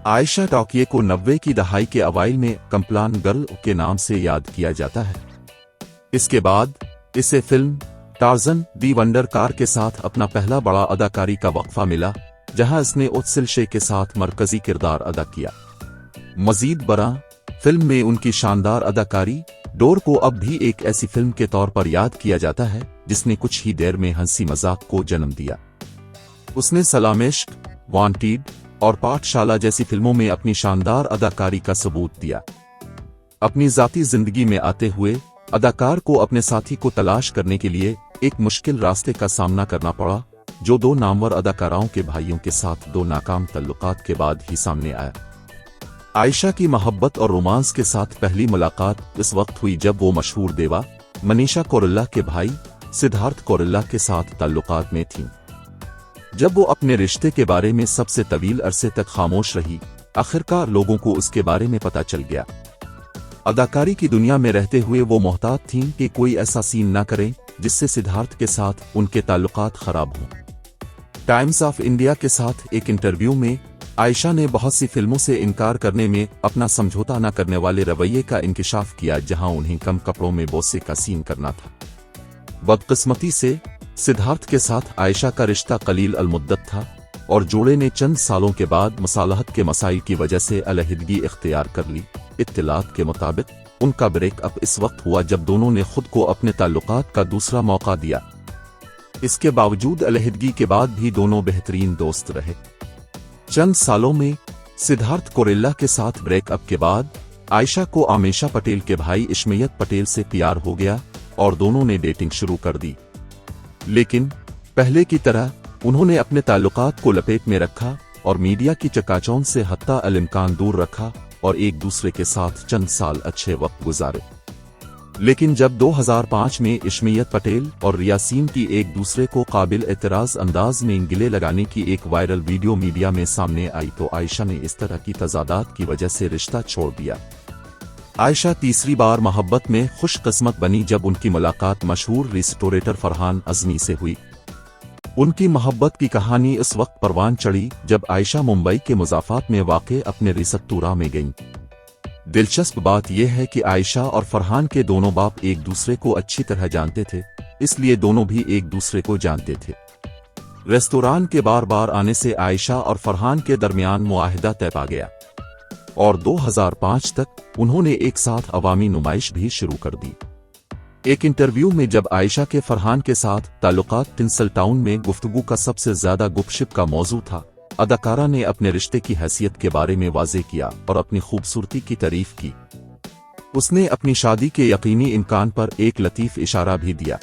आयशा टॉकिए को 90 की दहाई के अवाइल में कम्प्लान गर्ल के नाम से याद किया जाता है। इसके बाद इसे फिल्म टार्ज़न दी वंडर कार के साथ अपना पहला बड़ा अदाकारी का वक्फा मिला, जहां इसने उत्सिल शे के साथ मरकजी किरदार अदा किया। मजीद बरा फिल्म में उनकी शानदार अदाकारी डोर को अब भी एक ऐसी फिल्म के तौर पर याद किया जाता है जिसने कुछ ही देर में हंसी मजाक को जन्म दिया। उसने सलाम इश्क, वांटेड और पाठशाला जैसी फिल्मों में अपनी शानदार अदाकारी का सबूत दिया। अपनी जाती जिंदगी में आते हुए अदाकार को अपने साथी को तलाश करने के लिए एक मुश्किल रास्ते का सामना करना पड़ा, जो दो नामवर अदाकाराओं के भाइयों के साथ दो नाकाम तल्लुकात के बाद ही सामने आया। आयशा की मोहब्बत और रोमांस के साथ पहली मुलाकात इस वक्त हुई जब वो मशहूर देवा मनीषा कोइराला के भाई सिद्धार्थ कोइराला के साथ ताल्लुकात में थीं। जब वो अपने रिश्ते के बारे में सबसे तवील अरसे तक खामोश रही, आखिरकार लोगों को उसके बारे में पता चल गया। अदाकारी की दुनिया में रहते हुए वो मोहतात थीं कि कोई ऐसा सीन न करें जिससे सिद्धार्थ के साथ उनके ताल्लुकात खराब हों। टाइम्स ऑफ इंडिया के साथ एक इंटरव्यू में आयशा ने बहुत सी फिल्मों से इनकार करने में अपना समझौता न करने वाले रवैये का इंकिशाफ किया, जहां उन्हें कम कपड़ों में बोसे का सीन करना था। बदकिस्मती से सिद्धार्थ के साथ आयशा का रिश्ता कलील अलमुद्दत था और जोड़े ने चंद सालों के बाद मुसालहत के मसाइल की वजह से अलहदगी इख्तियार कर ली। इत्तलात के मुताबिक उनका ब्रेकअप इस वक्त हुआ जब दोनों ने खुद को अपने ताल्लुकात का दूसरा मौका दिया। इसके बावजूद अलहदगी के बाद भी दोनों बेहतरीन दोस्त रहे। चंद सालों में सिद्धार्थ कोइराला के साथ ब्रेकअप के बाद आयशा को आमेशा पटेल के भाई इशमियत पटेल से प्यार हो गया और दोनों ने डेटिंग शुरू कर दी। लेकिन पहले की तरह उन्होंने अपने ताल्लुकात को लपेट में रखा और मीडिया की चकाचौंध से हत्ता अल इम्कान दूर रखा और एक दूसरे के साथ चंद साल अच्छे वक्त गुजारे। लेकिन जब 2005 में इशमियत पटेल और यासीन की एक दूसरे को काबिल एतराज अंदाज में गिले लगाने की एक वायरल वीडियो मीडिया में सामने आई तो आयशा ने इस तरह की तजादात की वजह से रिश्ता छोड़ दिया। आयशा तीसरी बार मोहब्बत में खुशकिस्मत बनी जब उनकी मुलाकात मशहूर रिस्टोरेटर फरहान अज़मी से हुई। उनकी मोहब्बत की कहानी इस वक्त परवान चढ़ी जब आयशा मुंबई के मुज़ाफ़ात में वाक़े अपने रिसत्तूरा में गईं। दिलचस्प बात यह है कि आयशा और फरहान के दोनों बाप एक दूसरे को अच्छी तरह जानते थे, इसलिए दोनों भी एक दूसरे को जानते थे। रेस्तोरां के बार बार आने से आयशा और फरहान के दरमियान मुआहिदा तय पा गया और 2005 तक उन्होंने एक साथ अवामी नुमाइश भी शुरू कर दी। एक इंटरव्यू में जब आयशा के फरहान के साथ ताल्लुकात टिंसलटाउन में गुफ्तगू का सबसे ज्यादा गुपशप का मौजू था, अदाकारा ने अपने रिश्ते की हैसियत के बारे में वाज़ेह किया और अपनी खूबसूरती की तारीफ की। उसने अपनी शादी के यकीनी इम्कान पर एक लतीफ इशारा भी दिया।